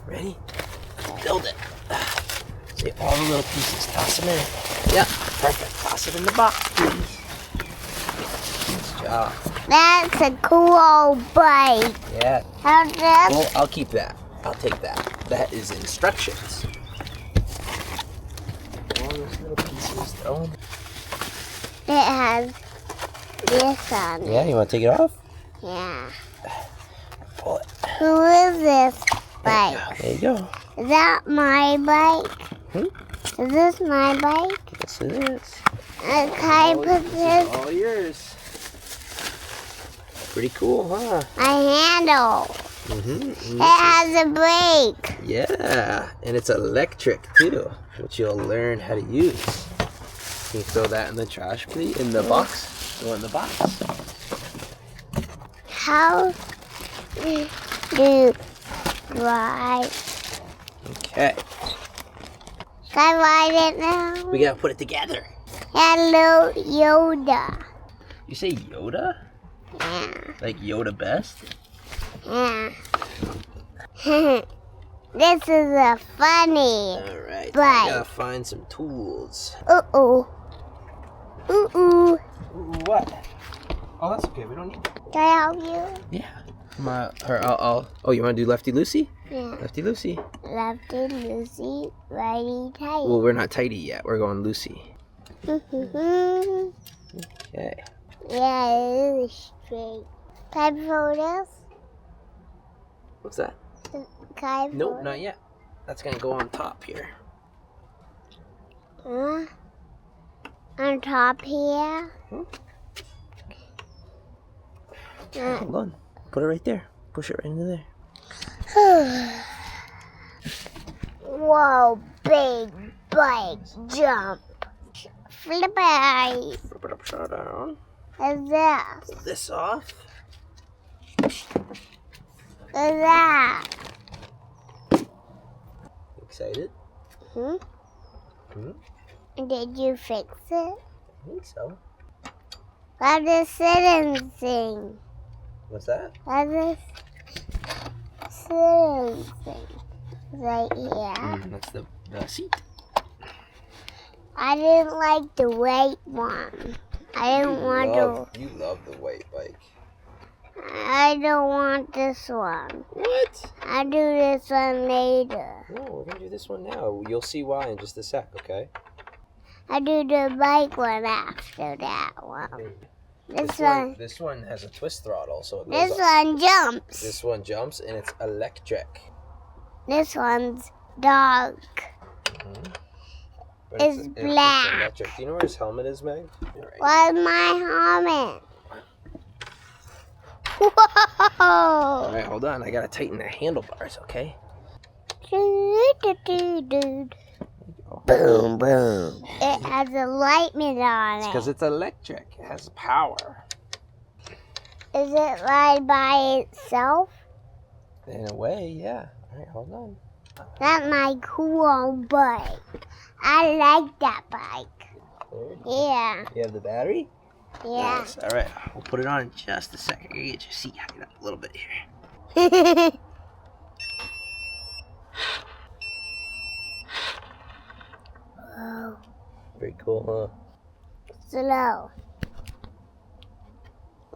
Ready? Build it. See all the little pieces. Toss them in. Yeah, perfect. Toss it in the box, please. Good job. That's a cool bike. Yeah. How's this? Well, I'll keep that. I'll take that. That is instructions. All those little pieces. Throw them. It has this on it. Yeah, you want to take it off? Yeah. Pull it. Who is this bike? There you go. Is that my bike? Hmm? Is this my bike? Yes, it is. Can I put This this? is all yours. Pretty cool, huh? My handle. Mm-hmm. It has a brake. Yeah, and it's electric too, which you'll learn how to use. Can you throw that in the trash, please? In the box? Throw it in the box. How do you ride? Okay. Can I ride it now? We gotta put it together. Hello, Yoda. You say Yoda? Yeah. Like Yoda best? Yeah. This is a funny. Alright, Right. I gotta find some tools. Ooh. Ooh. Ooh, what? Oh, that's okay. We don't need. Can I help you? Yeah. Oh, you want to do Lefty Lucy? Yeah. Lefty Lucy. Lefty, Lucy, righty, tighty. Well, we're not tighty yet. We're going Lucy. Yeah, Okay. it is straight. Can I throw this? What's that? Can I throw Nope, not yet. That's gonna go on top here. on top here? Hold on. Put it right there. Push it right into there. Whoa, big bike jump. Flip it. Flip it upside down. What's this? Pull this off. What's that? Excited? Hmm? Hmm? Did you fix it? I think so. What's the sitting thing? What's that? What's the sitting thing? Right here. That's the seat. I didn't like the white one. I didn't want to. You love the white bike. I don't want this one. What? I'll do this one later. No, we're gonna do this one now. You'll see why in just a sec, okay? I'll do the bike one after that one. This one has a twist throttle, so it goes This up. one jumps. This one jumps and it's electric. This one's dark. But It's black. electric. Do you know where his helmet is, Meg? Right. What's my helmet? All Whoa! right, hold on. I gotta tighten the handlebars, okay? Boom, boom. It has a lightning on Because it. it's electric. It has power. Is it ride by itself? In a way, yeah. All right, hold on. That's my cool bike. I like that bike. There you go. Yeah. You have the battery? Yeah. Nice. All right, we'll put it on in just a second. You get your seat height up a little bit here. Whoa. Very cool, huh? Slow.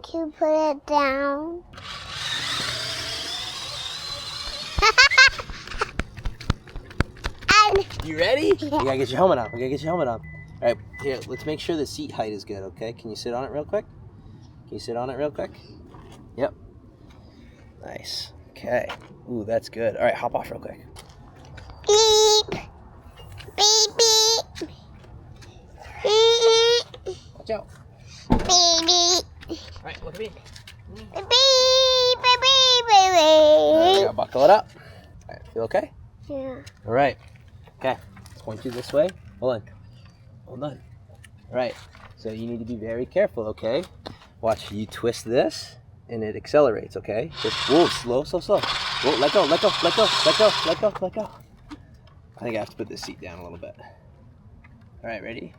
Can you put it down? You ready? You gotta get your helmet on. We gotta get your helmet on. All right, here, let's make sure the seat height is good, okay? Can you sit on it real quick? Can you sit on it real quick? Yep. Nice. Okay. Ooh, that's good. All right, hop off real quick. Beep. Beep, beep. Beep. Watch out. Beep, beep. All right, look at me. Beep, beep, beep, beep, All right, we beep. gotta buckle it up. All right, feel okay? Yeah. All right. Okay. Let's point you this way. Hold on. Hold on. All right. So you need to be very careful, okay? Watch. You twist this, and it accelerates, okay? Just whoa, slow, slow, slow. Whoa, let go, let go, let go, let go, let go, let go. I think I have to put this seat down a little bit. All right, ready?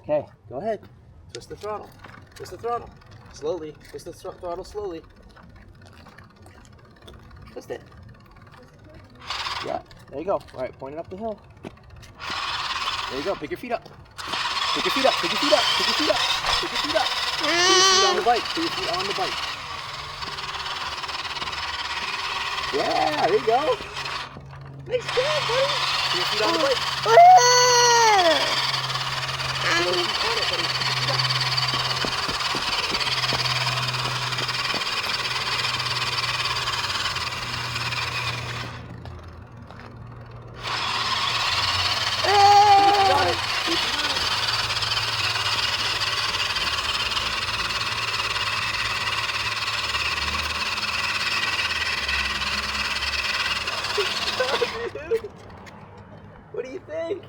Okay. Go ahead. Twist the throttle. Twist the throttle. Slowly. Twist the throttle slowly. Twist it. Yeah, there you go. All right, point it up the hill. There you go. Pick your feet up. Pick your feet up. Pick your feet up. Pick your feet up. Pick your feet up. Put your feet on the bike. Put your feet on the bike. Yeah, there you go. Nice job, buddy. Put your feet on the bike. Put your feet on it, buddy. Put your feet up. Dude, what do you think?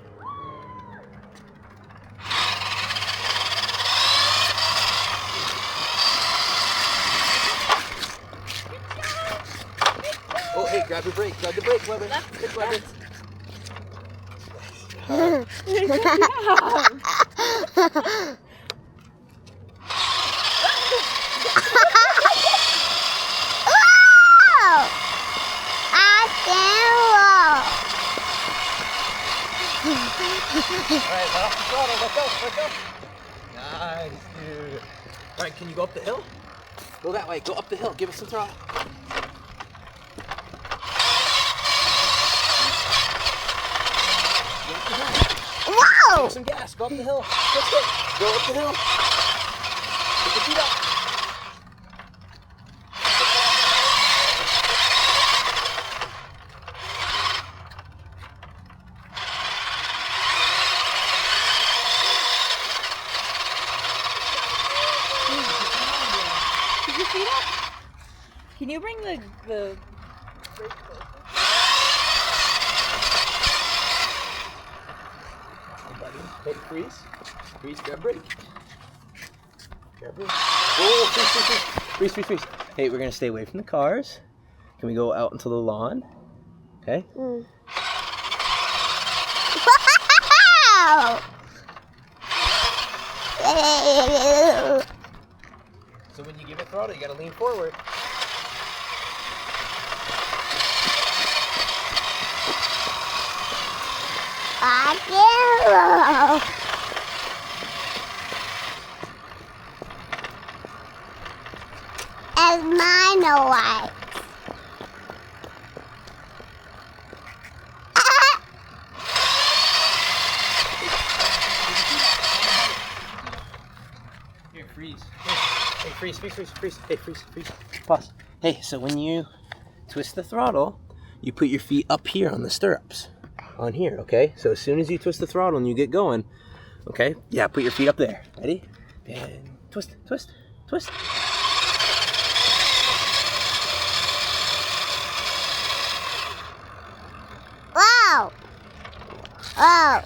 Oh, hey, grab your brake. Grab the brake, Weber. Good, Weber. Alright, let off the throttle. Let go, let go. Nice, dude. Alright, can you go up the hill? Go that way. Go up the hill. Give us some throttle. Wow! Give some gas. Go up the hill. That's it. Go up the hill. Put your feet up. Put your feet up. Can you bring the brake closer? Hey, freeze. Freeze, grab brake. Grab brake. Whoa, freeze, freeze, freeze. Freeze, freeze, freeze. Hey, we're going to stay away from the cars. Can we go out into the lawn? Okay. Wow! So when you give it throttle, you got to lean forward. As mine away. Here, freeze. Hey, freeze, freeze, freeze, freeze. Hey, freeze, freeze. Pause. Hey, so when you twist the throttle, you put your feet up here on the stirrups. On here, okay? So as soon as you twist the throttle and you get going, okay? Yeah, put your feet up there. Ready? And twist, twist, twist. Wow! Oh.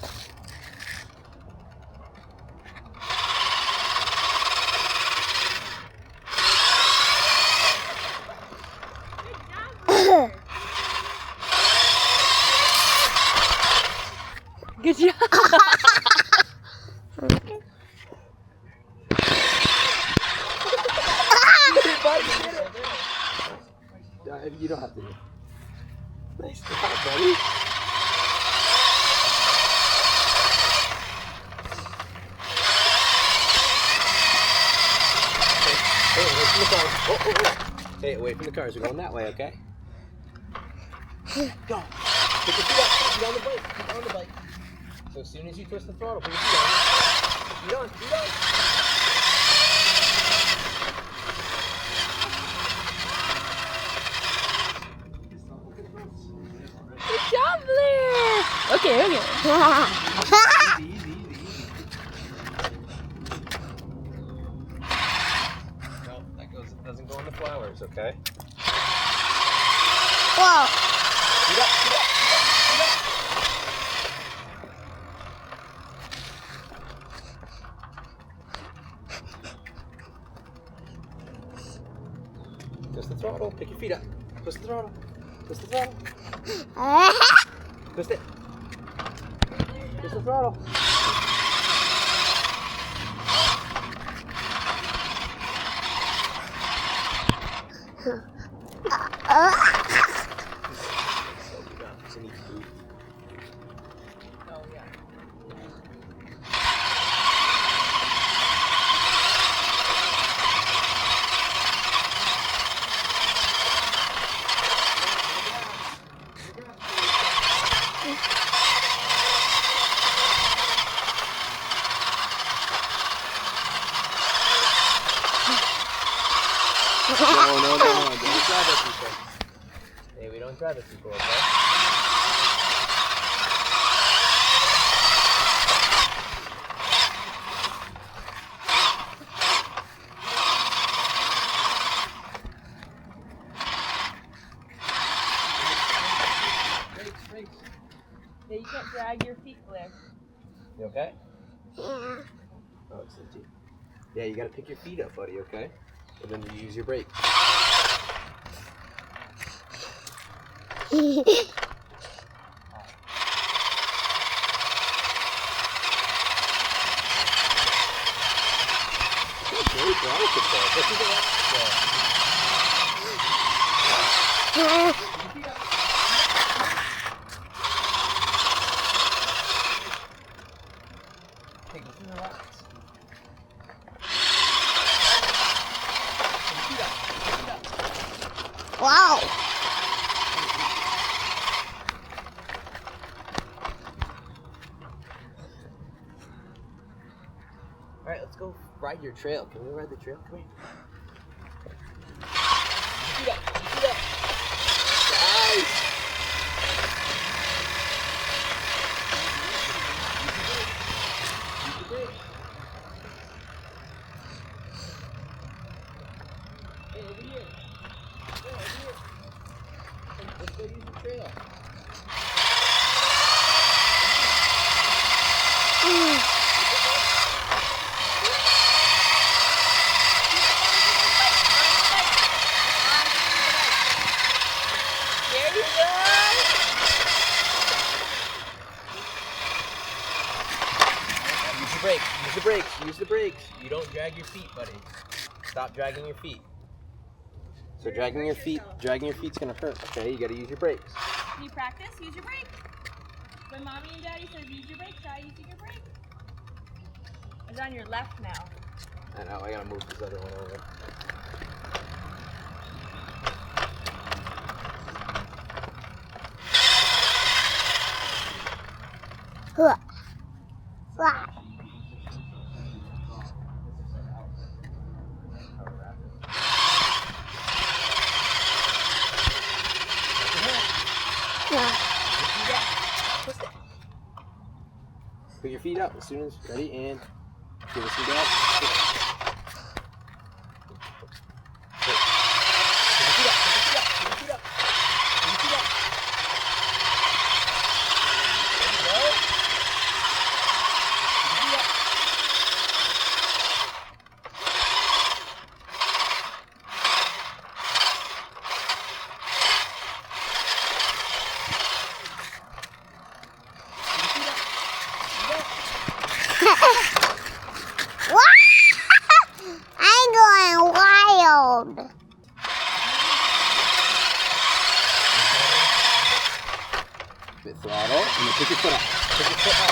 Good job. You don't have to do it. Nice job, buddy. Hey, away from the cars. Oh. Hey, away from the cars. We're going that way, okay? Go. Put your feet up. Feet on the bike. Feet on the bike. So as soon as you twist the throttle, put your feet on. Feet on. Feet on. Good job, Blair. Okay. No, that doesn't go in the flowers, okay? Whoa! Feet up, feet up, feet up, feet up. Twist the throttle, pick your feet up. Twist the throttle. Twist the throttle. Twist it. Twist the throttle. So to need food. Oh, yeah. No. Don't drive at people. Hey, we don't drive at people, okay? Brakes. Yeah, you can't drag your feet, Blair. You okay? Yeah. Oh, it's empty. Yeah, you gotta pick your feet up, buddy, okay? And then you use your brake. Very throttle control. Let's do Hey, go through the rocks. Wow. All right, let's go ride your trail. Can we ride the trail? Come here. Feet up. Nice. Use your brake. Hey, over here. Yeah, over here. Let's go use the trail. There you go. Use the brakes. You don't drag your feet, buddy. Stop dragging your feet. So dragging your feet's gonna hurt, okay? You gotta use your brakes. Can you practice? Use your brake. When mommy and daddy says use your brake, try using your brake. It's on your left now. I know, I gotta move this other one over. Fly. Yeah. Put your feet up as soon as ready and give us some gas. I'm going wild. Bit throttle and then pick your foot up. Pick your foot up.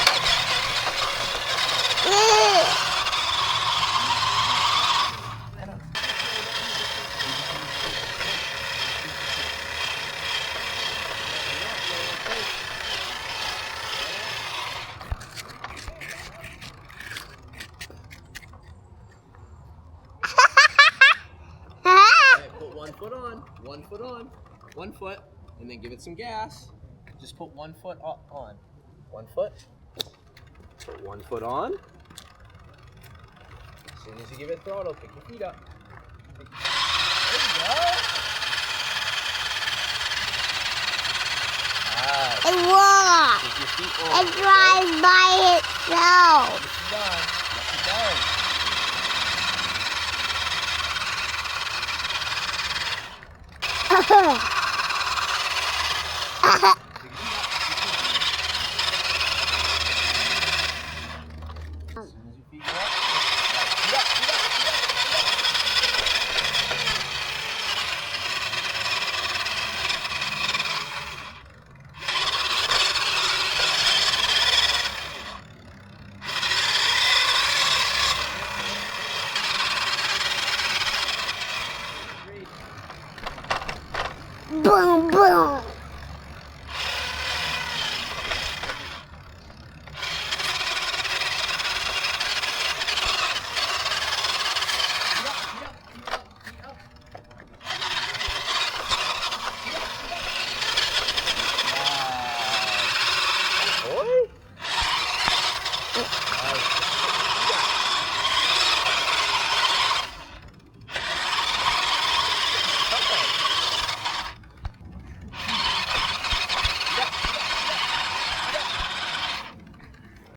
Alright, put 1 foot on, 1 foot on, 1 foot, and then give it some gas. Just put 1 foot on. 1 foot. Put 1 foot on. As soon as you give it throttle, pick your feet up. There you go. Nice. It walks. Keep your feet on. It drives by itself. Let your feet on. Let your down. As soon as your feet go up, feet up, feet up, feet up, feet up. Boom, boom.